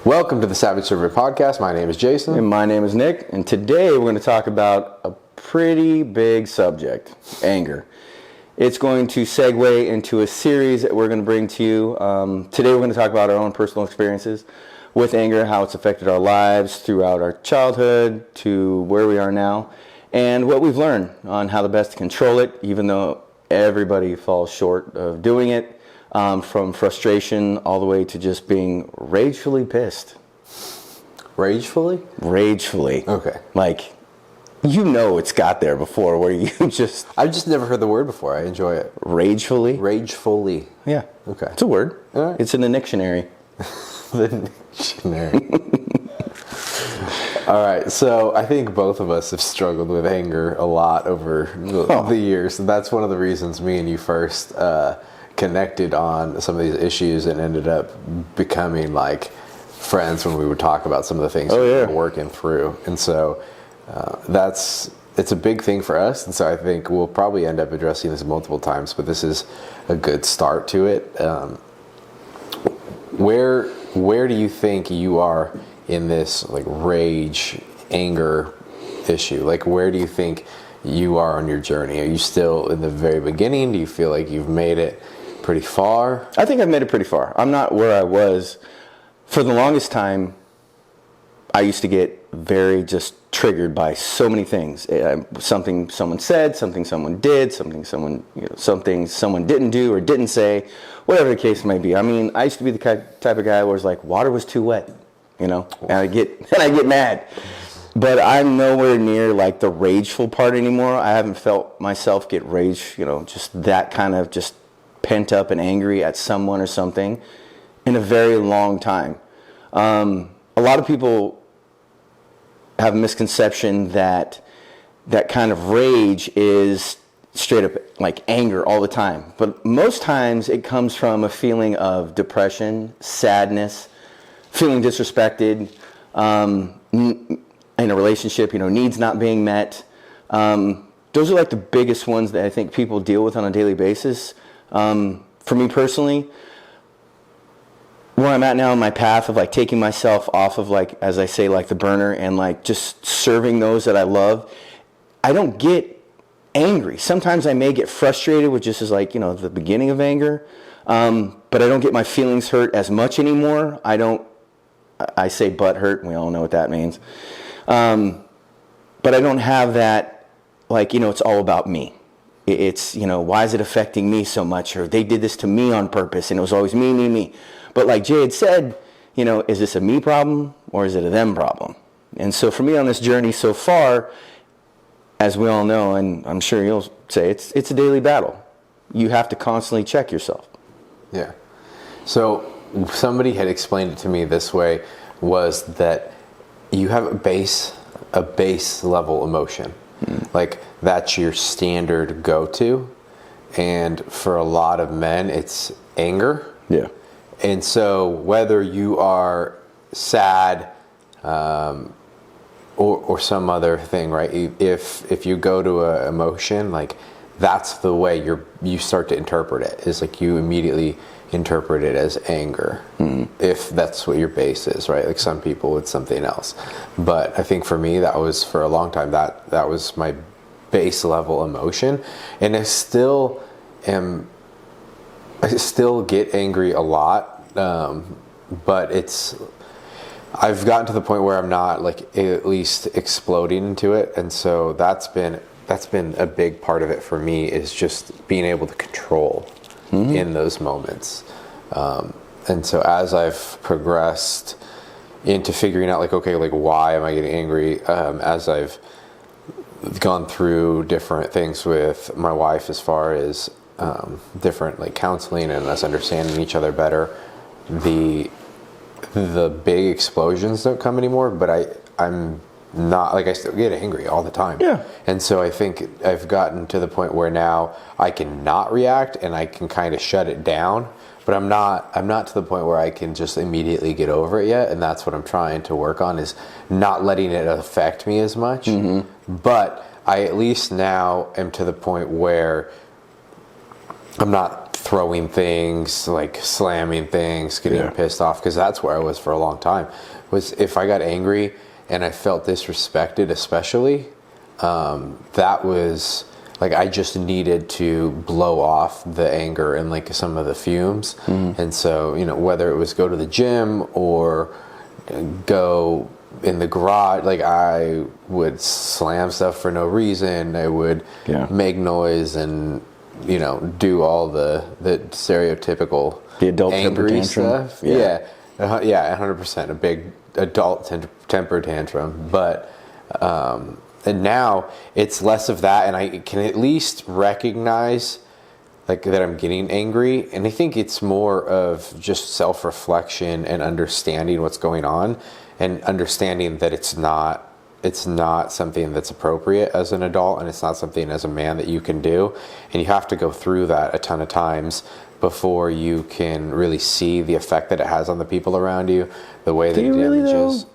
Welcome to the Savage Survey Podcast. My name is Jason. And my name is Nick. And today we're going to talk about a pretty big subject, anger. It's going to segue into a series that we're going to bring to you. Today we're going to talk about our own personal experiences with anger, how it's affected our lives throughout our childhood to where we are now, and what we've learned on how the best to control it, even though everybody falls short of doing it, from frustration all the way to just being ragefully pissed. Ragefully? Ragefully. Okay. Like, you know it's got there before where you just... I've just never heard the word before. I enjoy it. Ragefully? Ragefully. Yeah. Okay. It's a word. All right. It's in the dictionary. The dictionary. All right. So I think both of us have struggled with anger a lot over the years. And that's one of the reasons me and you first connected on some of these issues and ended up becoming like friends when we would talk about some of the things we were working through. And so it's a big thing for us. And so I think we'll probably end up addressing this multiple times, but this is a good start to it. Where do you think you are in this like rage, anger issue? Like, where do you think you are on your journey? Are you still in the very beginning? Do you feel like you've made it pretty far? I think I've made it pretty far. I'm not where I was. For the longest time, I used to get very just triggered by so many things. Something someone said, something someone did, something someone didn't do or didn't say, whatever the case may be. I mean, I used to be the type of guy where it's like water was too wet, and I get mad. But I'm nowhere near like the rageful part anymore. I haven't felt myself get rage, just that kind of just pent up and angry at someone or something in a very long time. A lot of people have a misconception that kind of rage is straight up like anger all the time. But most times it comes from a feeling of depression, sadness, feeling disrespected, in a relationship, needs not being met. Those are like the biggest ones that I think people deal with on a daily basis. For me personally, where I'm at now in my path of like taking myself off of like, as I say, like the burner and like just serving those that I love, I don't get angry. Sometimes I may get frustrated, which just is like, the beginning of anger. But I don't get my feelings hurt as much anymore. I say butt hurt, and we all know what that means. But I don't have that, like, it's all about me. It's, why is it affecting me so much? Or they did this to me on purpose, and it was always me, me, me. But like Jay had said, is this a me problem or is it a them problem? And so for me on this journey so far, as we all know, and I'm sure you'll say, it's a daily battle. You have to constantly check yourself. Yeah. So somebody had explained it to me this way, was that you have a base level emotion. Like that's your standard go-to. And for a lot of men, it's anger. Yeah. And so whether you are sad or some other thing, right? If you go to an emotion, like that's the way you start to interpret it. It's like you immediately interpret it as anger, if that's what your base is, right? Like some people, it's something else. But I think for me, that was for a long time, that was my base level emotion. And I still get angry a lot, but I've gotten to the point where I'm not like at least exploding into it. And so that's been a big part of it for me, is just being able to control in those moments. And so as I've progressed into figuring out like, okay, like why am I getting angry? As I've gone through different things with my wife as far as different like counseling and us understanding each other better, the big explosions don't come anymore, but I'm not, like, I still get angry all the time. Yeah. And so I think I've gotten to the point where now I can not react and I can kind of shut it down, but I'm not to the point where I can just immediately get over it yet. And that's what I'm trying to work on, is not letting it affect me as much. But I at least now am to the point where I'm not throwing things, like slamming things, getting pissed off, because that's where I was for a long time. Was if I got angry and I felt disrespected, especially, that was like I just needed to blow off the anger and like some of the fumes. And so, whether it was go to the gym or go in the garage, like I would slam stuff for no reason. I would make noise and do all the stereotypical adult angry temper stuff. Yeah, 100%, a big adult temper tantrum. But and now it's less of that, and I can at least recognize like that I'm getting angry, and I think it's more of just self-reflection and understanding what's going on, and understanding that it's not something that's appropriate as an adult, and it's not something as a man that you can do, and you have to go through that a ton of times before you can really see the effect that it has on the people around you, the way that it damages.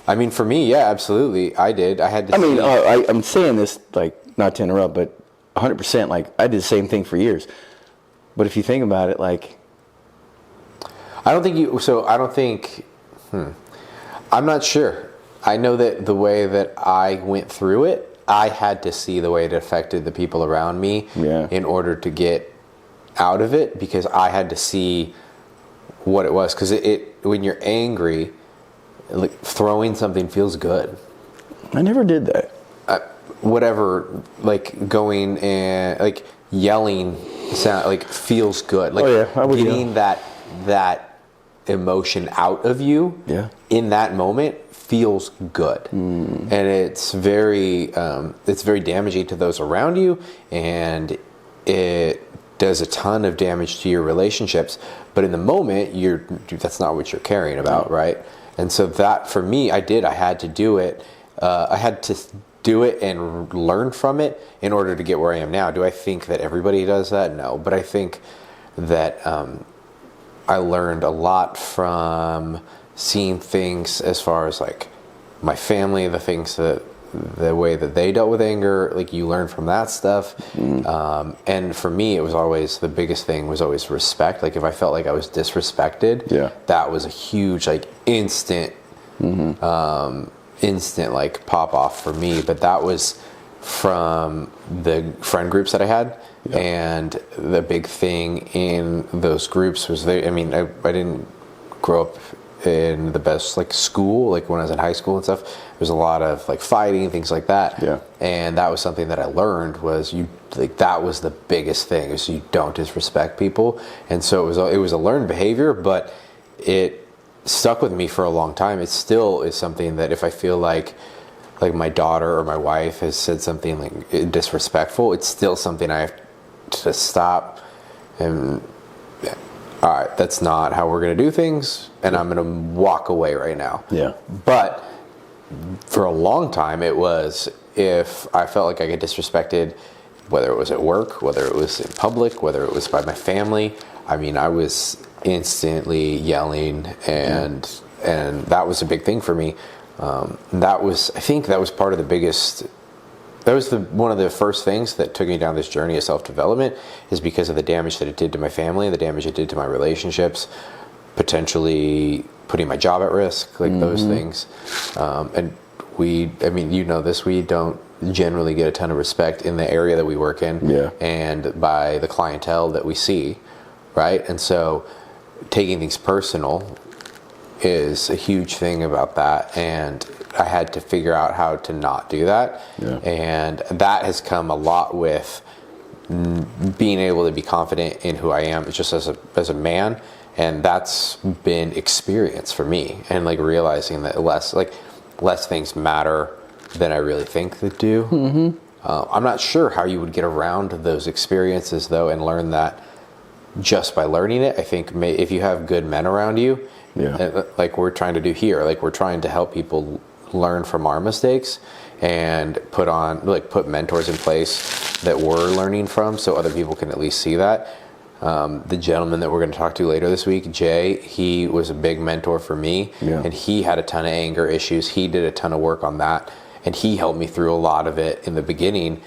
I mean, for me, yeah, absolutely. I did. I had to see. I'm saying this, like, not to interrupt, but 100%, like, I did the same thing for years. But if you think about it, like... I'm not sure. I know that the way that I went through it, I had to see the way it affected the people around me in order to get out of it, because I had to see what it was. Because when you're angry, like throwing something feels good. I never did that. Whatever, like going and like yelling, sound like feels good. Like getting that emotion out of you in that moment feels good, and it's very damaging to those around you, and it does a ton of damage to your relationships. But in the moment, that's not what you're caring about, right? And so that, for me, I had to do it. I had to do it and learn from it in order to get where I am now. Do I think that everybody does that? No. But I think that I learned a lot from seeing things as far as like my family, the way that they dealt with anger, like you learn from that stuff. And for me, it was always, the biggest thing was always respect. Like if I felt like I was disrespected, that was a huge, like instant like pop off for me. But that was from the friend groups that I had. And the big thing in those groups was I didn't grow up in the best like school, like when I was in high school and stuff. There was a lot of like fighting, things like that. And that was something that I learned, was that was the biggest thing, is you don't disrespect people. And so it was a learned behavior, but it stuck with me for a long time. It still is something that if I feel like my daughter or my wife has said something like disrespectful, it's still something I have to stop and, all right, that's not how we're going to do things, and I'm going to walk away right now. But for a long time, it was, if I felt like I get disrespected, whether it was at work, whether it was in public, whether it was by my family, I mean, I was instantly yelling, and that was a big thing for me. I think that was part of the biggest. That was one of the first things that took me down this journey of self-development, is because of the damage that it did to my family, the damage it did to my relationships, potentially putting my job at risk, like those things. And we don't generally get a ton of respect in the area that we work in, and by the clientele that we see, right? And so taking things personal is a huge thing about that, and I had to figure out how to not do that. And that has come a lot with being able to be confident in who I am just as a man, and that's been experience for me, and like realizing that less things matter than I really think they do. I'm not sure how you would get around those experiences though, and learn that just by learning it. I think if you have good men around you, like we're trying to do here, like we're trying to help people learn from our mistakes and put mentors in place that we're learning from, so other people can at least see that. The gentleman that we're going to talk to later this week, Jay, he was a big mentor for me, and he had a ton of anger issues. He did a ton of work on that, and he helped me through a lot of it in the beginning.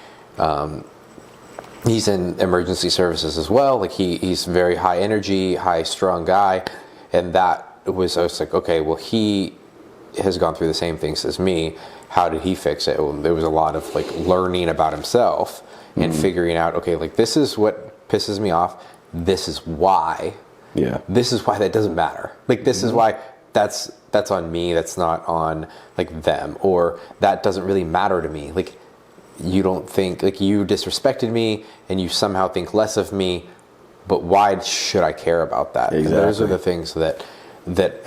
he's in emergency services as well. Like he's very high energy, high strung guy. And I was like, okay, well, he has gone through the same things as me. How did he fix it? Well, there was a lot of like learning about himself and figuring out, okay, like this is what pisses me off. This is why. Yeah. This is why that doesn't matter. Like this is why that's on me. That's not on like them, or that doesn't really matter to me. Like you don't think, like you disrespected me and you somehow think less of me, but why should I care about that? Exactly. And those are the things that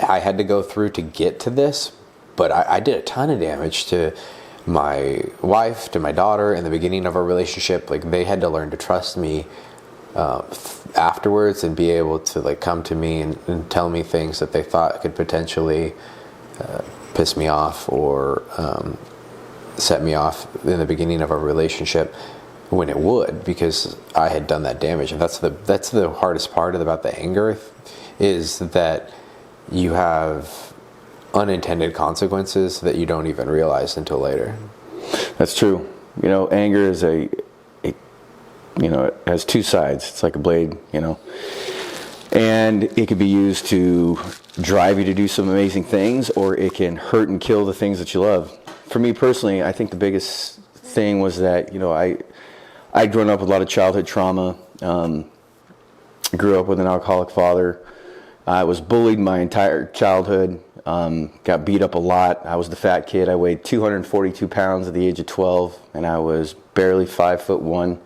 I had to go through to get to this. But I did a ton of damage to my wife, to my daughter in the beginning of our relationship. Like they had to learn to trust me afterwards and be able to like come to me and tell me things that they thought could potentially piss me off or set me off in the beginning of our relationship, when it would, because I had done that damage. And that's the hardest part about the anger, is that you have unintended consequences that you don't even realize until later. That's true. You know, anger is it has two sides. It's like a blade, and it could be used to drive you to do some amazing things, or it can hurt and kill the things that you love. For me personally, I think the biggest thing was that, I'd grown up with a lot of childhood trauma. Grew up with an alcoholic father. I was bullied my entire childhood. Got beat up a lot. I was the fat kid. I weighed 242 pounds at the age of 12, and I was barely 5'1".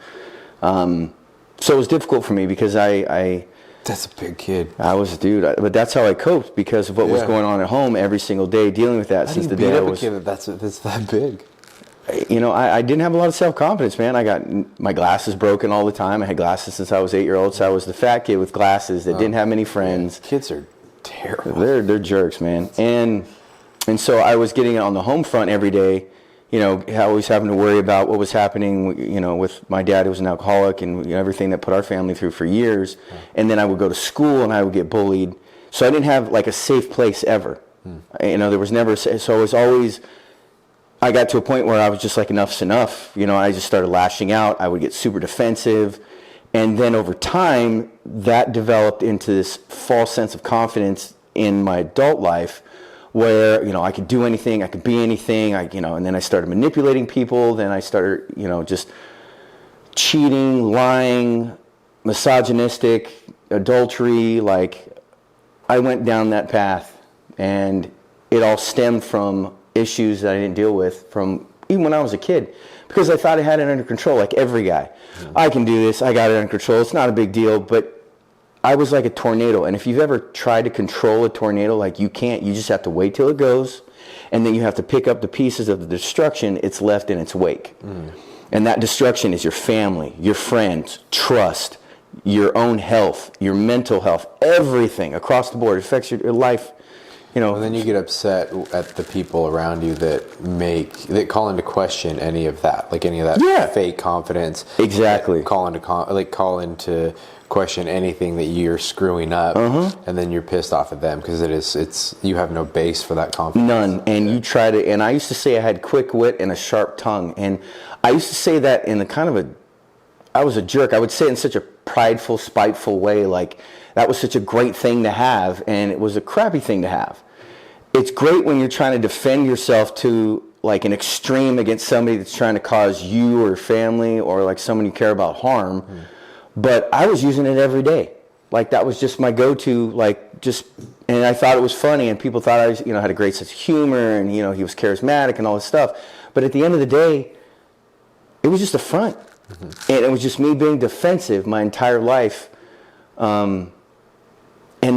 So it was difficult for me because That's a big kid. I was, but that's how I coped because of what was going on at home every single day, dealing with that since the day I was. Beat up a kid that's that big. I didn't have a lot of self-confidence, man. I got my glasses broken all the time. I had glasses since I was 8-year-old, so I was the fat kid with glasses that didn't have many friends. Kids are terrible. They're jerks, man. And so I was getting it on the home front every day, always having to worry about what was happening, with my dad who was an alcoholic and everything that put our family through for years. And then I would go to school and I would get bullied. So I didn't have like a safe place ever. There was never, so I was always, I got to a point where I was just like, enough's enough. I just started lashing out. I would get super defensive. And then over time, that developed into this false sense of confidence in my adult life where, I could do anything, I could be anything, and then I started manipulating people. Then I started, just cheating, lying, misogynistic, adultery. Like, I went down that path, and it all stemmed from issues that I didn't deal with from even when I was a kid, because I thought I had it under control, like every guy. I can do this, I got it under control, it's not a big deal. But I was like a tornado, and if you've ever tried to control a tornado, like you can't, you just have to wait till it goes, and then you have to pick up the pieces of the destruction it's left in its wake. And that destruction is your family, your friends, trust, your own health, your mental health, everything across the board. It affects your life. And then you get upset at the people around you that call into question any of that, like any of that fake confidence. Exactly. Call into question anything that you're screwing up, and then you're pissed off at them because it's you have no base for that confidence. None. And you try to. And I used to say I had quick wit and a sharp tongue, and I used to say that in the kind of I was a jerk. I would say it in such a prideful, spiteful way, like that was such a great thing to have, and it was a crappy thing to have. It's great when you're trying to defend yourself to like an extreme against somebody that's trying to cause you or family or like someone you care about harm. But I was using it every day. Like that was just my go-to, and I thought it was funny, and people thought I was, had a great sense of humor, and he was charismatic and all this stuff. But at the end of the day, it was just a front. And it was just me being defensive my entire life. And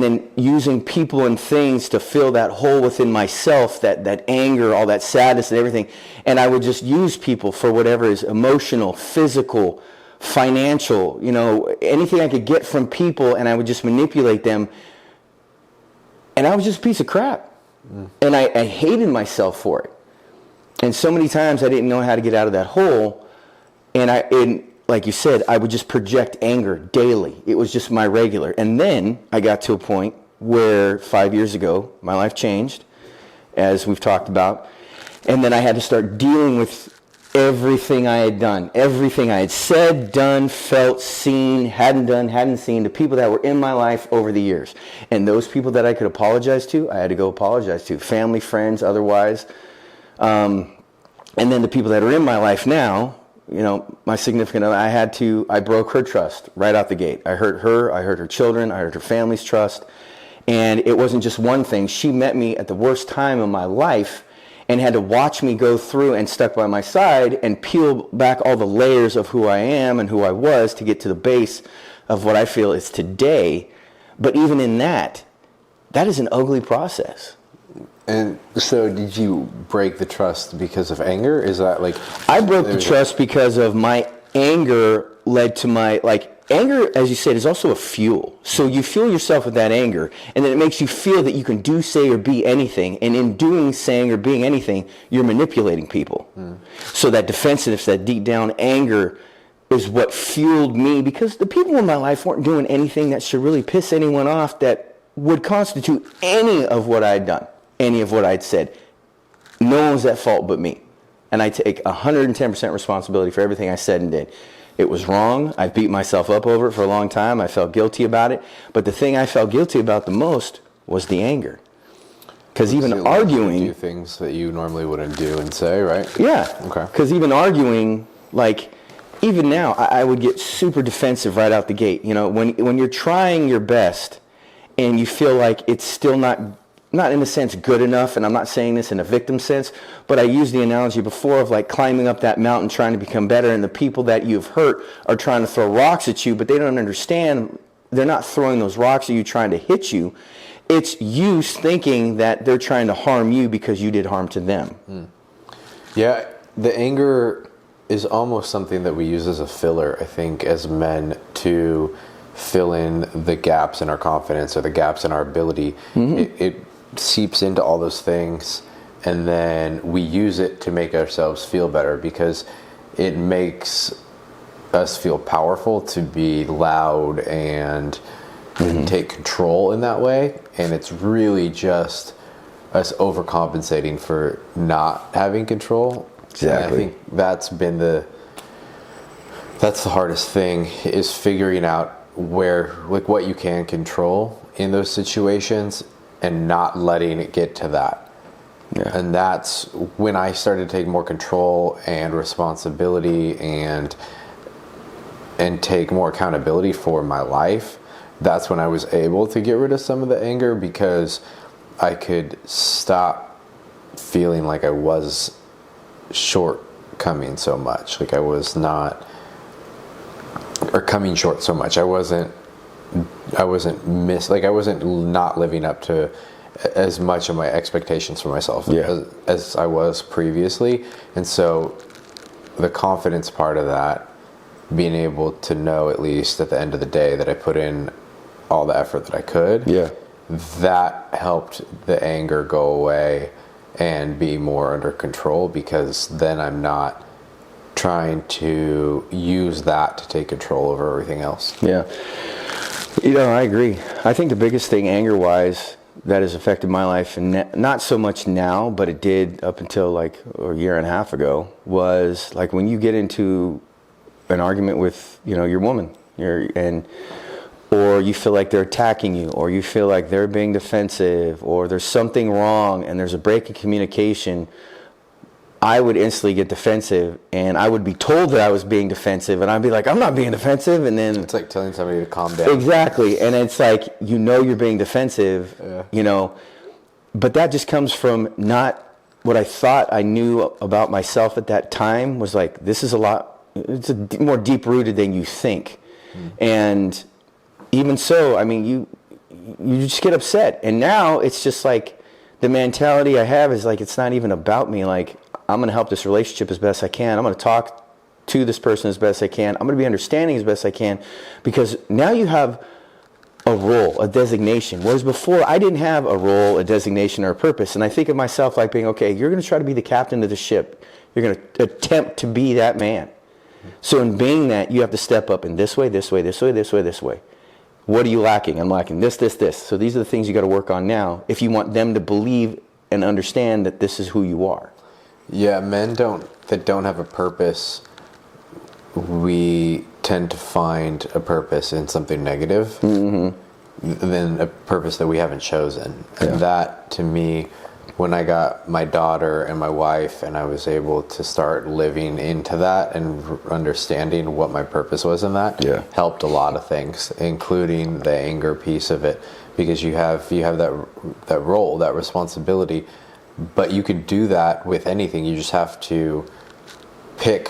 then using people and things to fill that hole within myself, that anger, all that sadness and everything. And I would just use people for whatever is emotional, physical, financial, anything I could get from people, and I would just manipulate them. And I was just a piece of crap. And I hated myself for it. And so many times I didn't know how to get out of that hole. And like you said, I would just project anger daily. It was just my regular. And then I got to a point where 5 years ago, my life changed, as we've talked about. And then I had to start dealing with everything I had done, everything I had said, done, felt, seen, hadn't done, hadn't seen, to people that were in my life over the years. And those people that I could apologize to, I had to go apologize to. Family, friends, otherwise. And then the people that are in my life now, you know, my significant other, I broke her trust right out the gate. I hurt her children, I hurt her family's trust. And it wasn't just one thing. She met me at the worst time of my life and had to watch me go through and stuck by my side and peel back all the layers of who I am and who I was to get to the base of what I feel is today. But even in that is an ugly process. And so did you break the trust because of anger? Is that like... I broke the trust because of my anger led to my, anger, as you said, is also a fuel. So you fuel yourself with that anger, and then it makes you feel that you can do, say, or be anything. And in doing, saying, or being anything, you're manipulating people. So that defensiveness, that deep down anger is what fueled me, because the people in my life weren't doing anything that should really piss anyone off that would constitute any of what I'd done, any of what I'd said. No one was at fault but me. And I take 110% responsibility for everything I said and did. It was wrong. I beat myself up over it for a long time. I felt guilty about it. But the thing I felt guilty about the most was the anger. Because even arguing... do things that you normally wouldn't do and say, right? Yeah. Okay. Because even arguing, even now, I would get super defensive right out the gate. You know, when you're trying your best and you feel like it's still not in a sense good enough, and I'm not saying this in a victim sense, but I used the analogy before of climbing up that mountain trying to become better, and the people that you've hurt are trying to throw rocks at you, but they don't understand they're not throwing those rocks at you trying to hit you. It's you thinking that they're trying to harm you because you did harm to them. Yeah, the anger is almost something that we use as a filler, I think, as men, to fill in the gaps in our confidence or the gaps in our ability. It seeps into all those things, and then we use it to make ourselves feel better because it makes us feel powerful to be loud and take control in that way. And it's really just us overcompensating for not having control. Exactly. And I think that's the hardest thing, is figuring out where, what you can control in those situations and not letting it get to that. Yeah. And that's when I started to take more control and responsibility and take more accountability for my life. That's when I was able to get rid of some of the anger, because I could stop feeling like I was shortcoming so much. I was not, or coming short so much. I wasn't not living up to as much of my expectations for myself as I was previously. And so the confidence part of that, being able to know at least at the end of the day that I put in all the effort that I could, that helped the anger go away and be more under control, because then I'm not trying to use that to take control over everything else. Yeah. I agree. I think the biggest thing anger-wise that has affected my life, and not so much now, but it did up until a year and a half ago, was when you get into an argument with, your woman, or you feel like they're attacking you, or you feel like they're being defensive, or there's something wrong and there's a break in communication, I would instantly get defensive, and I would be told that I was being defensive, and I'd be like, I'm not being defensive, and then... It's like telling somebody to calm down. Exactly, and it's you're being defensive, but that just comes from not what I thought I knew about myself at that time, was this is it's more deep-rooted than you think. And even so, you just get upset, and now it's just the mentality I have is it's not even about me. I'm going to help this relationship as best I can. I'm going to talk to this person as best I can. I'm going to be understanding as best I can, because now you have a role, a designation. Whereas before, I didn't have a role, a designation, or a purpose. And I think of myself being, okay, you're going to try to be the captain of the ship. You're going to attempt to be that man. So in being that, you have to step up in this way, this way, this way, this way, this way. What are you lacking? I'm lacking this, this, this. So these are the things you got to work on now if you want them to believe and understand that this is who you are. Yeah, men that don't have a purpose, we tend to find a purpose in something negative than a purpose that we haven't chosen. And that, to me, when I got my daughter and my wife and I was able to start living into that and understanding what my purpose was in that, helped a lot of things, including the anger piece of it, because you have that role, that responsibility, but you can do that with anything. You just have to pick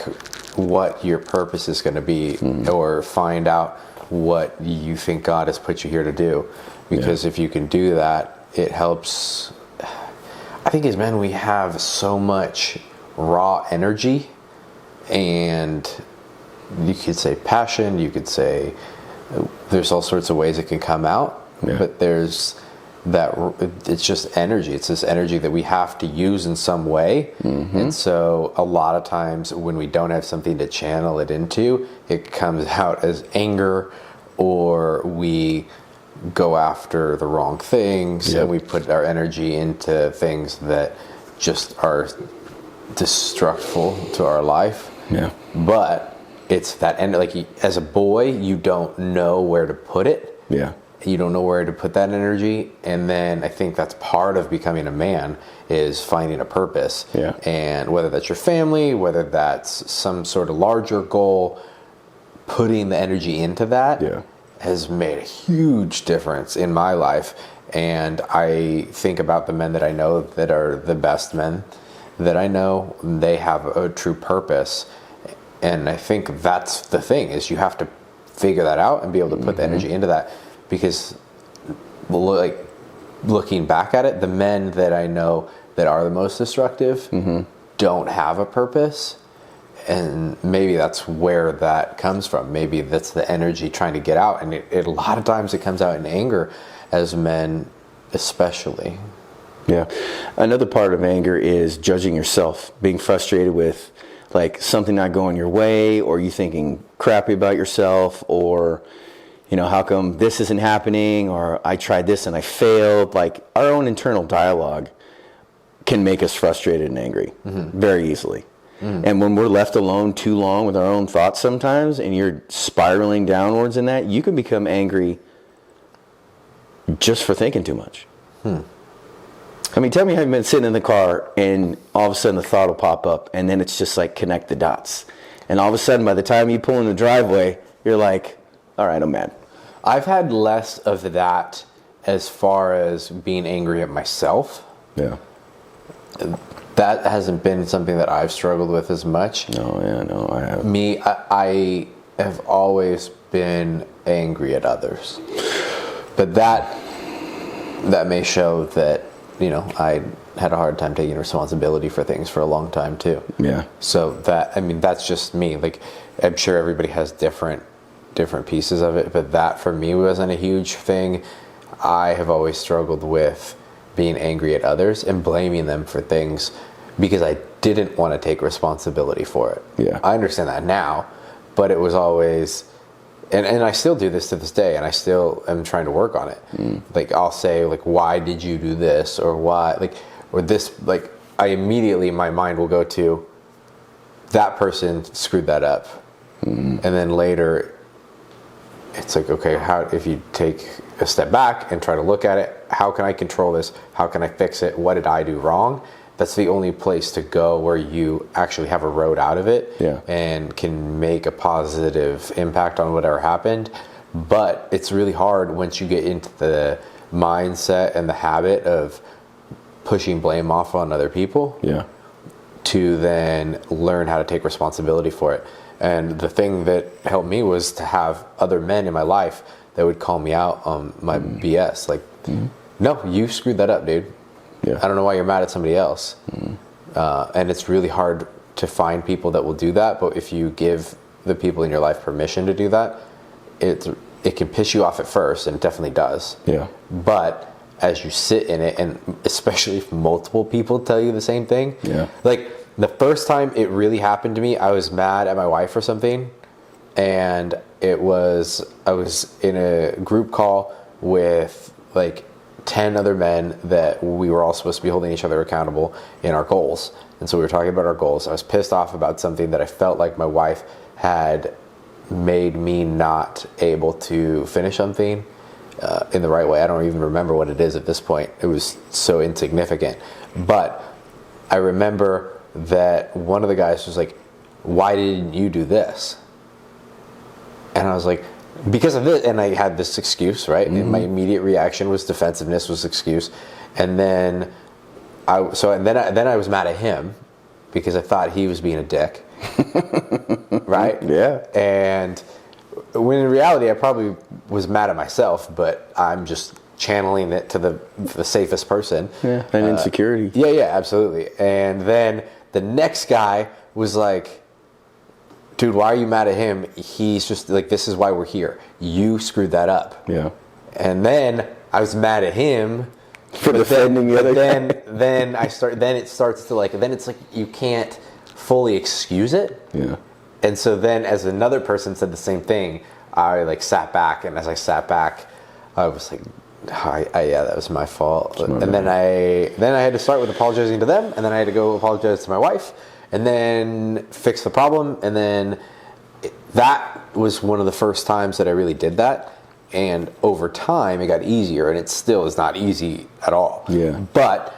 what your purpose is going to be, or find out what you think God has put you here to do, because if you can do that, it helps. I think as men, we have so much raw energy, and you could say passion, you could say there's all sorts of ways it can come out, but there's that, it's just energy. It's this energy that we have to use in some way. And so a lot of times when we don't have something to channel it into, it comes out as anger, or we go after the wrong things, and we put our energy into things that just are destructive to our life. But it's that end, like, as a boy, you don't know where to put it. You don't know where to put that energy. And then I think that's part of becoming a man, is finding a purpose. And whether that's your family, whether that's some sort of larger goal, putting the energy into that has made a huge difference in my life. And I think about the men that I know that are the best men that I know. They have a true purpose. And I think that's the thing, is you have to figure that out and be able to put the energy into that. Because, like, looking back at it, the men that I know that are the most destructive don't have a purpose. And maybe that's where that comes from. Maybe that's the energy trying to get out. And a lot of times it comes out in anger, as men especially. Another part of anger is judging yourself, being frustrated with, like, something not going your way, or you thinking crappy about yourself, or, you know, how come this isn't happening, or I tried this and I failed. Like, our own internal dialogue can make us frustrated and angry very easily. And when we're left alone too long with our own thoughts sometimes, and you're spiraling downwards in that, you can become angry just for thinking too much. I mean, tell me how you've been sitting in the car and all of a sudden the thought will pop up, and then it's just like connect the dots. And all of a sudden, by the time you pull in the driveway, you're like, all right, I'm mad. I've had less of that as far as being angry at myself. That hasn't been something that I've struggled with as much. No, I haven't. I have always been angry at others. But that may show that, you know, I had a hard time taking responsibility for things for a long time too. So that, I mean, that's just me. Like, I'm sure everybody has different pieces of it, but that for me wasn't a huge thing. I have always struggled with being angry at others and blaming them for things because I didn't want to take responsibility for it. I understand that now, but it was always, and I still do this to this day, and I still am trying to work on it. Like, I'll say, like, why did you do this, or why, like, or this, like, I immediately, my mind will go to, that person screwed that up. And then later, it's like, okay, how, if you take a step back and try to look at it, how can I control this? How can I fix it? What did I do wrong? That's the only place to go where you actually have a road out of it and can make a positive impact on whatever happened. But it's really hard once you get into the mindset and the habit of pushing blame off on other people to then learn how to take responsibility for it. And the thing that helped me was to have other men in my life that would call me out on my BS. Like, no, you screwed that up, dude. I don't know why you're mad at somebody else. And it's really hard to find people that will do that. But if you give the people in your life permission to do that, it can piss you off at first, and it definitely does. But as you sit in it, and especially if multiple people tell you the same thing, like, the first time it really happened to me, I was mad at my wife for something, and I was in a group call with, like, 10 other men that we were all supposed to be holding each other accountable in our goals. And so we were talking about our goals. I was pissed off about something that I felt like my wife had made me not able to finish something in the right way. I don't even remember what it is at this point. It was so insignificant. But I remember that one of the guys was like, why didn't you do this? And I was like, because of this. And I had this excuse, right? And my immediate reaction was defensiveness, was excuse. And then I was mad at him because I thought he was being a dick. Right? Yeah. And when in reality I probably was mad at myself, but I'm just channeling it to the safest person. Yeah. And insecurity. Yeah, absolutely. And then the next guy was like, dude, why are you mad at him? He's just like, this is why we're here. You screwed that up. Yeah. And then I was mad at him for defending the other guy. Then it starts to like, then it's like you can't fully excuse it. Yeah. And so then as another person said the same thing, I like sat back, and as I sat back, I was like, yeah, that was my fault. And then I had to start with apologizing to them, and then I had to go apologize to my wife, and then fix the problem. And then that was one of the first times that I really did that. And over time, it got easier, and it still is not easy at all. Yeah. But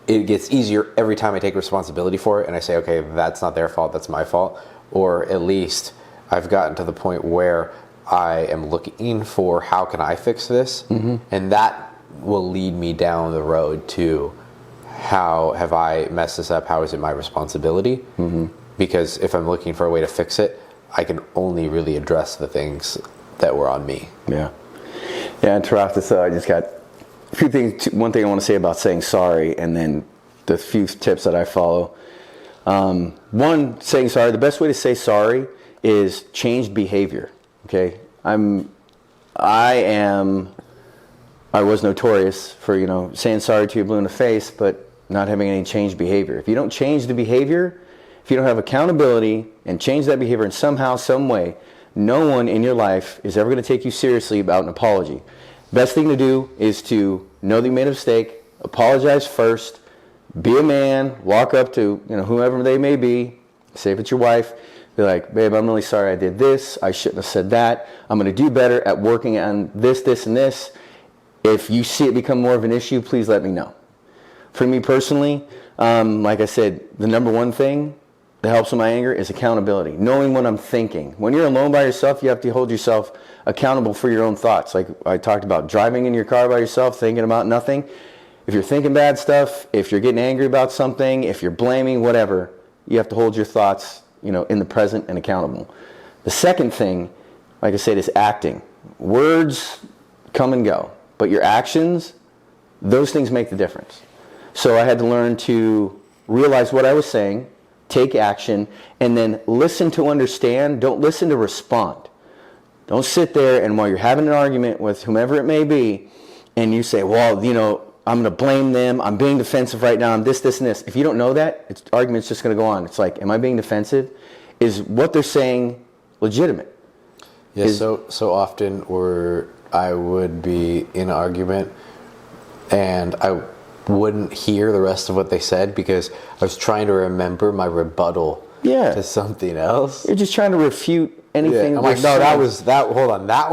it gets easier every time I take responsibility for it, and I say, okay, that's not their fault, that's my fault. Or at least I've gotten to the point where I am looking for how can I fix this, and that will lead me down the road to how have I messed this up, how is it my responsibility? Because if I'm looking for a way to fix it, I can only really address the things that were on me. Yeah. Yeah, and to wrap this up, I just got a few things. One thing I want to say about saying sorry, and then the few tips that I follow. One, saying sorry, the best way to say sorry is changed behavior. Okay? I was notorious for, saying sorry to you blue in the face, but not having any changed behavior. If you don't change the behavior, if you don't have accountability and change that behavior in somehow, some way, no one in your life is ever going to take you seriously about an apology. Best thing to do is to know that you made a mistake, apologize first, be a man, walk up to whoever they may be, say if it's your wife, be like, babe, I'm really sorry I did this, I shouldn't have said that, I'm going to do better at working on this, and this. If you see it become more of an issue, please let me know. For me personally, like I said, the number one thing that helps with my anger is accountability, knowing what I'm thinking. When you're alone by yourself, you have to hold yourself accountable for your own thoughts. Like I talked about, driving in your car by yourself, thinking about nothing. If you're thinking bad stuff, if you're getting angry about something, if you're blaming, whatever, you have to hold your thoughts, in the present and accountable. The second thing, like I said, is acting. Words come and go, but your actions, those things make the difference. So I had to learn to realize what I was saying, take action, and then listen to understand. Don't listen to respond. Don't sit there and while you're having an argument with whomever it may be, and you say, well, I'm going to blame them. I'm being defensive right now. I'm this, and this. If you don't know that, the argument's just going to go on. It's like, am I being defensive? Is what they're saying legitimate? Yeah, so often I would be in an argument and I wouldn't hear the rest of what they said because I was trying to remember my rebuttal to something else. You're just trying to refute anything. Yeah. I'm like, no, hold on, that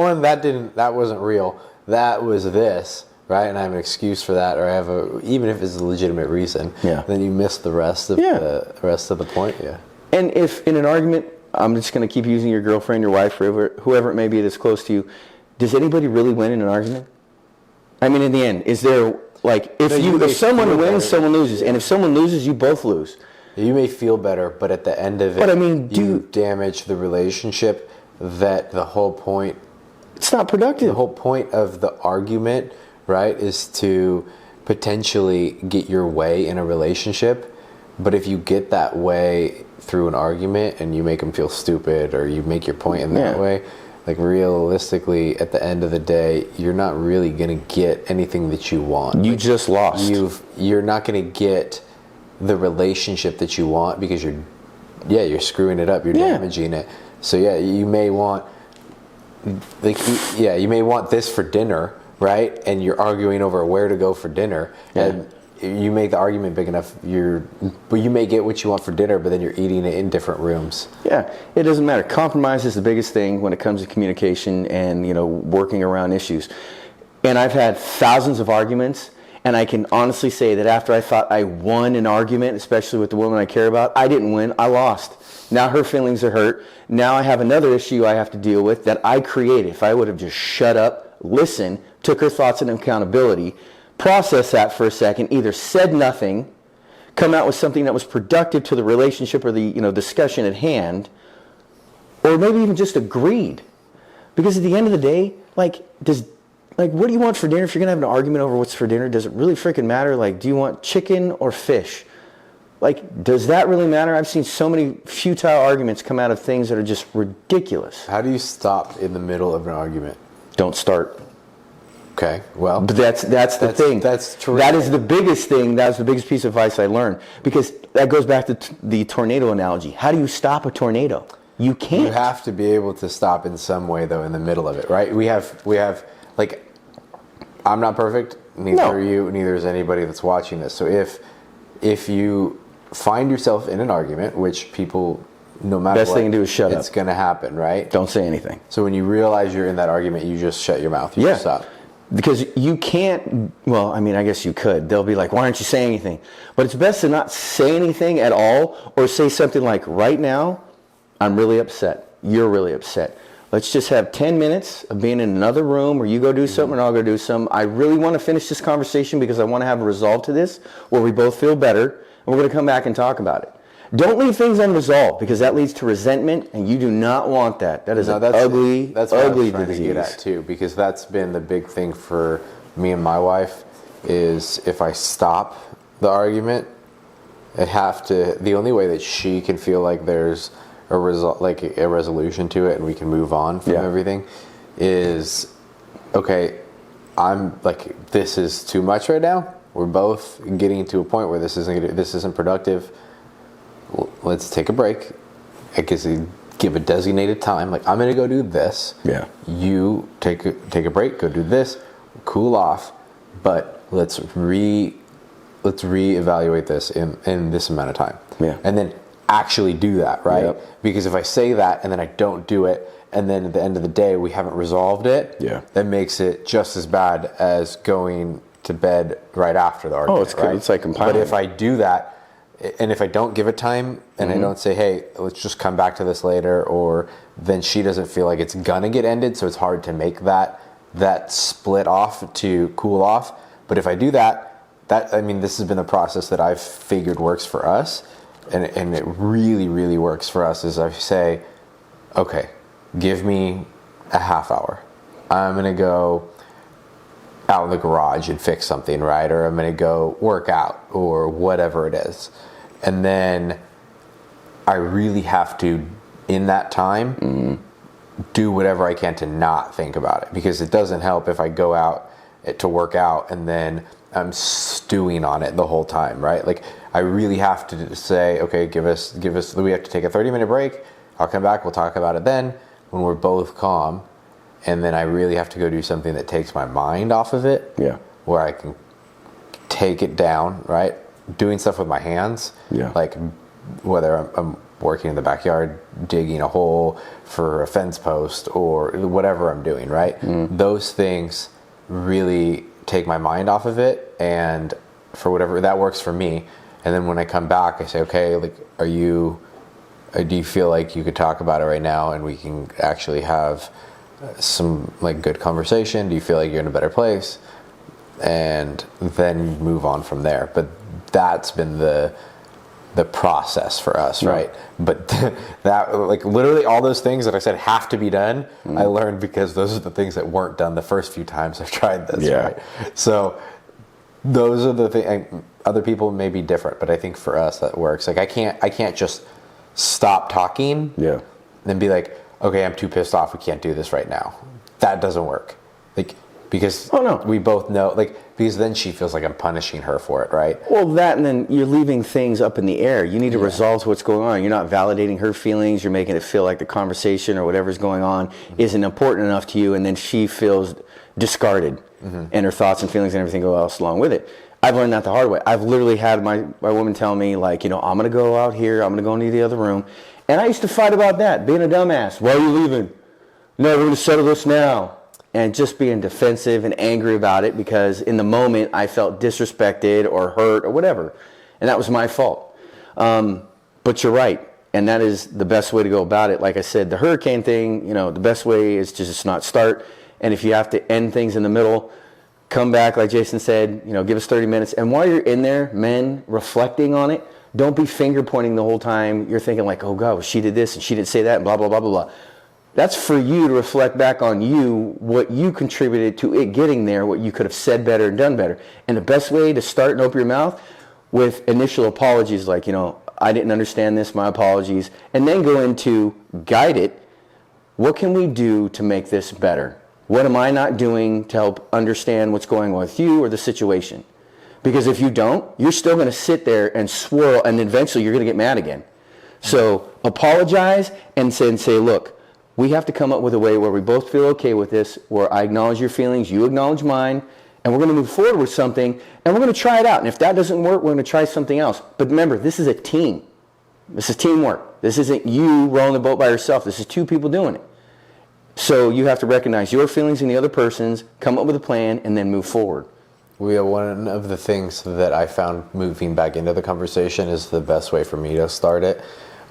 wasn't real. That was this. Right, and I have an excuse for that, or even if it's a legitimate reason, then you miss the rest of the point. Yeah. And if in an argument, I'm just going to keep using your girlfriend, your wife, whoever it may be that's close to you, does anybody really win in an argument? I mean, in the end, is there if someone wins, someone loses, and if someone loses, you both lose. You may feel better, but at the end of it, you damage the relationship. That the whole point. It's not productive. The whole point of the argument, right, is to potentially get your way in a relationship. But if you get that way through an argument and you make them feel stupid or you make your point in that way, like realistically, at the end of the day, you're not really going to get anything that you want. You just lost. You're not going to get the relationship that you want because you're screwing it up. You're damaging it. So you may want you may want this for dinner, right? And you're arguing over where to go for dinner, and you make the argument big enough, but you may get what you want for dinner, but then you're eating it in different rooms. Yeah, it doesn't matter. Compromise is the biggest thing when it comes to communication and, working around issues. And I've had thousands of arguments, and I can honestly say that after I thought I won an argument, especially with the woman I care about, I didn't win, I lost. Now her feelings are hurt. Now I have another issue I have to deal with that I created. If I would have just shut up, listened, took her thoughts and accountability, process that for a second, either said nothing, come out with something that was productive to the relationship or the discussion at hand, or maybe even just agreed. Because at the end of the day, what do you want for dinner? If you're going to have an argument over what's for dinner, does it really freaking matter? Do you want chicken or fish? Does that really matter? I've seen so many futile arguments come out of things that are just ridiculous. How do you stop in the middle of an argument? Don't start. Okay, well, but that's the thing. That's true. That is the biggest thing. That was the biggest piece of advice I learned, because that goes back to the tornado analogy. How do you stop a tornado? You can't. You have to be able to stop in some way, though, in the middle of it, right? We have I'm not perfect. Neither are you. Neither is anybody that's watching this. So if you find yourself in an argument, which people, no matter best thing to do is shut up. It's going to happen, right? Don't say anything. So when you realize you're in that argument, you just shut your mouth. You just stop. Because you can't, I guess you could. They'll be like, why aren't you saying anything? But it's best to not say anything at all, or say something like, right now, I'm really upset. You're really upset. Let's just have 10 minutes of being in another room, or you go do something and I'll go do something. I really want to finish this conversation because I want to have a resolve to this where we both feel better, and we're going to come back and talk about it. Don't leave things unresolved, because that leads to resentment, and you do not want that. That is ugly that's what ugly I was trying disease. to get at too, because that's been the big thing for me and my wife, is if I stop the argument, the only way that she can feel like there's a resolution to it and we can move on from everything is, okay, I'm this is too much right now. We're both getting to a point where this isn't productive. Let's take a break. I guess give a designated time. I'm going to go do this. Yeah. You take a break. Go do this. Cool off. But let's reevaluate this in this amount of time. Yeah. And then actually do that, right? Yep. Because if I say that and then I don't do it, and then at the end of the day we haven't resolved it, that makes it just as bad as going to bed right after the argument. Oh, it's right? It's like compiling. But if I do that, and if I don't give it time, and I don't say, hey, let's just come back to this later, or then she doesn't feel like it's gonna get ended, so it's hard to make that split off to cool off. But if I do that, this has been a process that I've figured works for us, and it really, really works for us, is I say, okay, give me a half hour. I'm gonna go out in the garage and fix something, right? Or I'm gonna go work out, or whatever it is. And then I really have to, in that time, do whatever I can to not think about it, because it doesn't help if I go out to work out and then I'm stewing on it the whole time, right? I really have to say, okay, we have to take a 30-minute break. I'll come back, we'll talk about it then when we're both calm. And then I really have to go do something that takes my mind off of it, where I can take it down, right? Doing stuff with my hands, whether I'm working in the backyard, digging a hole for a fence post, or whatever I'm doing, right? Those things really take my mind off of it, and for whatever, that works for me. And then when I come back, I say, okay, do you feel like you could talk about it right now and we can actually have some good conversation? Do you feel like you're in a better place? And then move on from there. But that's been the process for us, right? But that, literally all those things that I said have to be done, I learned because those are the things that weren't done the first few times I've tried this, right? So those are the things. Other people may be different, but I think for us that works. I can't just stop talking and be like, okay, I'm too pissed off, we can't do this right now. That doesn't work. Because we both know, because then she feels like I'm punishing her for it, right? Well, that, and then you're leaving things up in the air. You need to resolve what's going on. You're not validating her feelings. You're making it feel like the conversation or whatever's going on isn't important enough to you, and then she feels discarded. and her thoughts and feelings and everything else along with it. I've learned that the hard way. I've literally had my woman tell me, like, I'm going to go out here, I'm going to go into the other room. And I used to fight about that, being a dumbass. Why are you leaving? No, we're going to settle this now. And just being defensive and angry about it because in the moment I felt disrespected or hurt or whatever. And that was my fault. But you're right. And that is the best way to go about it. Like I said, the hurricane thing, the best way is to just not start. And if you have to end things in the middle, come back, like Jason said, give us 30 minutes. And while you're in there, men, reflecting on it, don't be finger pointing the whole time. You're thinking like, oh God, well, she did this and she didn't say that and blah, blah, blah, blah, blah. That's for you to reflect back on you, what you contributed to it getting there, what you could have said better and done better. And the best way to start and open your mouth with initial apologies, like, I didn't understand this, my apologies, and then go into guide it. What can we do to make this better? What am I not doing to help understand what's going on with you or the situation? Because if you don't, you're still going to sit there and swirl, and eventually you're going to get mad again. So apologize and say, look, we have to come up with a way where we both feel okay with this, where I acknowledge your feelings, you acknowledge mine, and we're going to move forward with something, and we're going to try it out. And if that doesn't work, we're going to try something else. But remember, this is a team. This is teamwork. This isn't you rowing the boat by yourself. This is two people doing it. So you have to recognize your feelings and the other person's, come up with a plan, and then move forward. One of the things that I found moving back into the conversation is the best way for me to start it,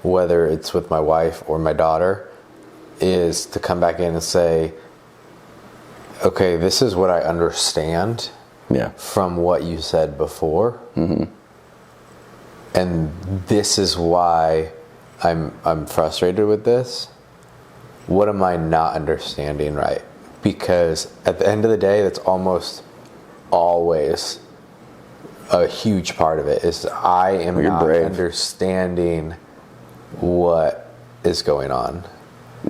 whether it's with my wife or my daughter, is to come back in and say, okay, this is what I understand from what you said before. Mm-hmm. And this is why I'm frustrated with this. What am I not understanding right? Because at the end of the day, that's almost always a huge part of it, is I am not understanding what is going on.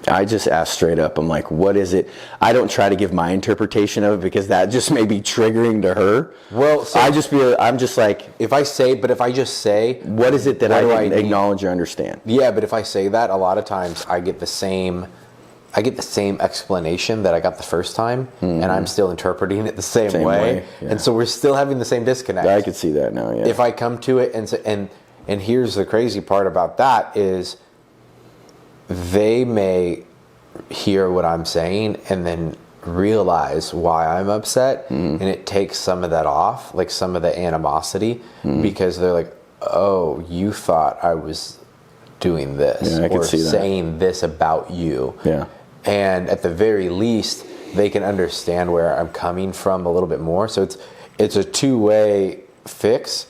I just ask straight up. I'm like, what is it? I don't try to give my interpretation of it because that just may be triggering to her. Well, so I'm just like, if I just say, what is it that I didn't acknowledge or understand? Yeah, but if I say that, a lot of times I get the same explanation that I got the first time, and I'm still interpreting it the same way. Yeah. And so we're still having the same disconnect. I could see that now, yeah. If I come to it and here's the crazy part about that is they may hear what I'm saying and then realize why I'm upset, and it takes some of that off, like some of the animosity, because they're like, oh, you thought I was doing this or saying this about you. Yeah. And at the very least, they can understand where I'm coming from a little bit more. So it's a two-way fix.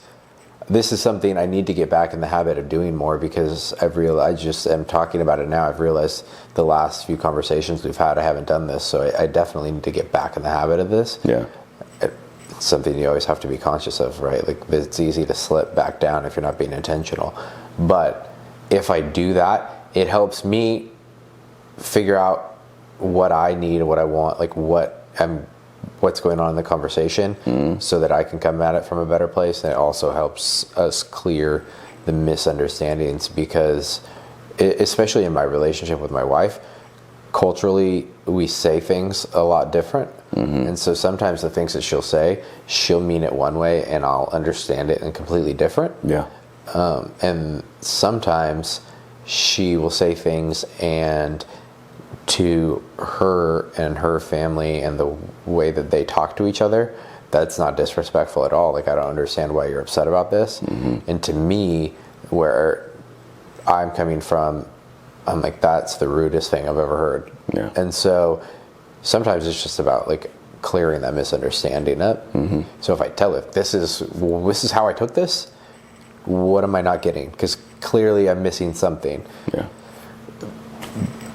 This is something I need to get back in the habit of doing more, because I've realized, I just am talking about it now, I've realized the last few conversations we've had, I haven't done this. So I definitely need to get back in the habit of this. Yeah. It's something you always have to be conscious of, right? Like, it's easy to slip back down if you're not being intentional. But if I do that, it helps me figure out what I need and what I want, like what's going on in the conversation, so that I can come at it from a better place. And it also helps us clear the misunderstandings, because especially in my relationship with my wife, culturally we say things a lot different. And so sometimes the things that she'll say, she'll mean it one way and I'll understand it in completely different. Yeah. And sometimes she will say things, and to her and her family and the way that they talk to each other, that's not disrespectful at all. Like, I don't understand why you're upset about this. And to me, where I'm coming from, I'm like, that's the rudest thing I've ever heard. Yeah. And so sometimes it's just about like clearing that misunderstanding up. So if I tell her, this is how I took this, what am I not getting? Because clearly I'm missing something. Yeah.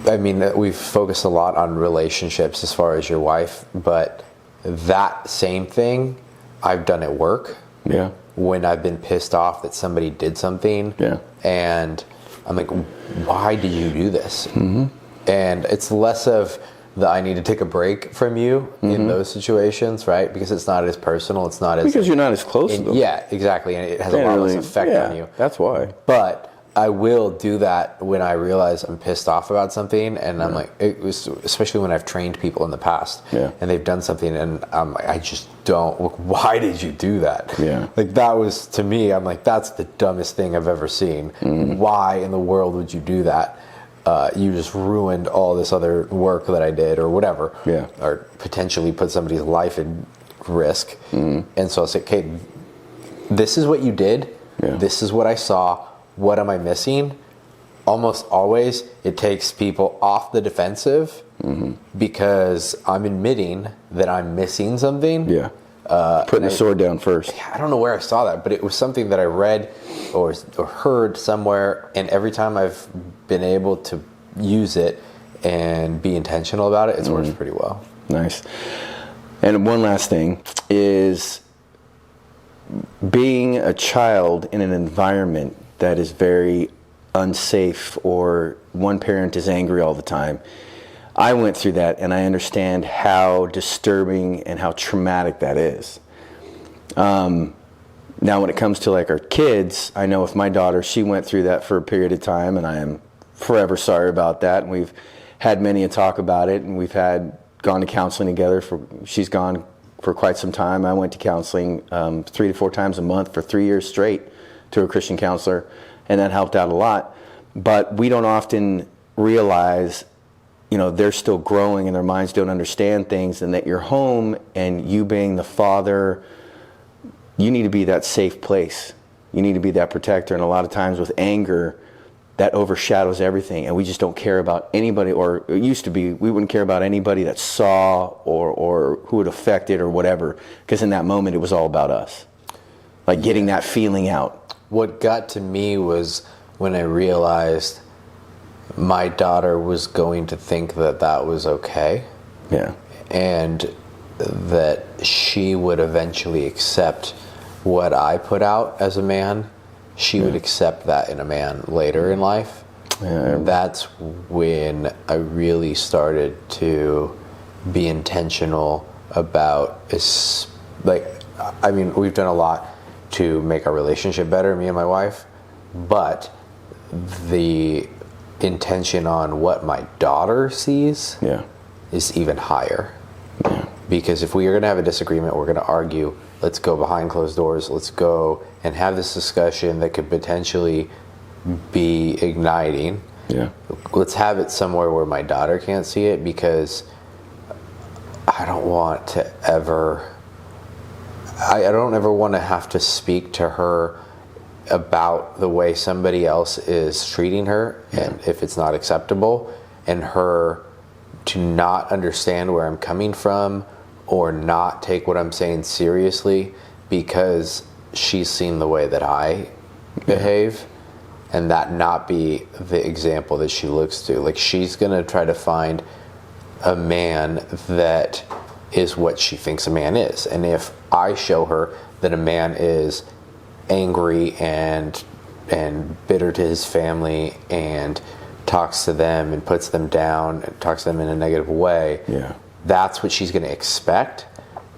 I mean, we've focused a lot on relationships as far as your wife, but that same thing I've done at work. Yeah. When I've been pissed off that somebody did something. Yeah. And I'm like, why do you do this? And it's less of I need to take a break from you in those situations, right? Because it's not as personal. It's not as... Because you're not as close to them. Yeah, exactly. And it has a lot less effect on you. That's why. But I will do that when I realize I'm pissed off about something, and I'm like, it was especially when I've trained people in the past, and they've done something, and I'm like, I just don't. Why did you do that? Yeah. Like that was, to me, I'm like, that's the dumbest thing I've ever seen. Why in the world would you do that? You just ruined all this other work that I did, or whatever. Yeah. Or potentially put somebody's life in risk. And so I was like, okay, this is what you did. This is what I saw. What am I missing? Almost always it takes people off the defensive because I'm admitting that I'm missing something. Yeah. Putting the sword down first. I don't know where I saw that, but it was something that I read or heard somewhere, and every time I've been able to use it and be intentional about it, it's worked pretty well. Nice. And one last thing is being a child in an environment that is very unsafe, or one parent is angry all the time. I went through that, and I understand how disturbing and how traumatic that is. Now, when it comes to like our kids, I know with my daughter, she went through that for a period of time, and I am forever sorry about that. And we've had many a talk about it, and we've gone to counseling together. She's gone for quite some time. I went to counseling 3 to 4 times a month for 3 years straight to a Christian counselor, and that helped out a lot. But we don't often realize, they're still growing and their minds don't understand things, and that your home and you being the father, you need to be that safe place. You need to be that protector. And a lot of times with anger, that overshadows everything, and we just don't care about anybody, or it used to be, we wouldn't care about anybody that saw or who it affected or whatever, because in that moment it was all about us. Like getting that feeling out. What got to me was when I realized my daughter was going to think that that was okay. Yeah. And that she would eventually accept what I put out as a man. She would accept that in a man later in life. Yeah. That's when I really started to be intentional about, we've done a lot to make our relationship better, me and my wife, but the intention on what my daughter sees is even higher. Because if we are going to have a disagreement, we're going to argue, let's go behind closed doors, let's go and have this discussion that could potentially be igniting. Let's have it somewhere where my daughter can't see it, because I don't want to ever want to have to speak to her about the way somebody else is treating her, and if it's not acceptable, and her to not understand where I'm coming from or not take what I'm saying seriously because she's seen the way that I behave, and that not be the example that she looks to. Like, she's gonna try to find a man that is what she thinks a man is. And if I show her that a man is angry and bitter to his family and talks to them and puts them down and talks to them in a negative way, that's what she's going to expect.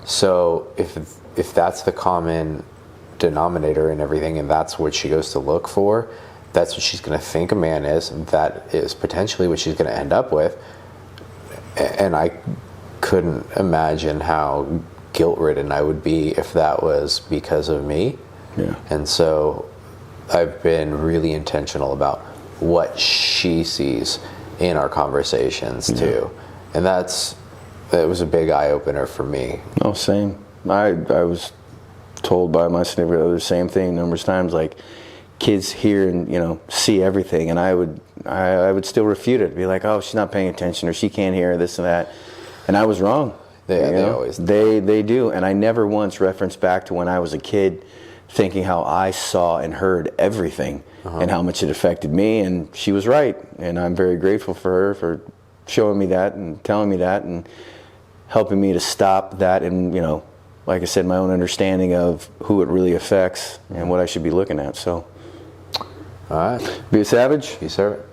So if that's the common denominator in everything, and that's what she goes to look for, that's what she's going to think a man is, and that is potentially what she's going to end up with. And I couldn't imagine how guilt-ridden I would be if that was because of me. And so I've been really intentional about what she sees in our conversations too. And that was a big eye-opener for me. Oh, same. I was told by my significant other the same thing numerous times, like, kids hear and see everything, and I would still refute it, be like, oh, she's not paying attention, or she can't hear this and that, and I was wrong. They always they do. And I never once referenced back to when I was a kid, thinking how I saw and heard everything and how much it affected me. And she was right, and I'm very grateful for her for showing me that and telling me that and helping me to stop that, and like I said, my own understanding of who it really affects and what I should be looking at. So, all right, be a savage, be a servant.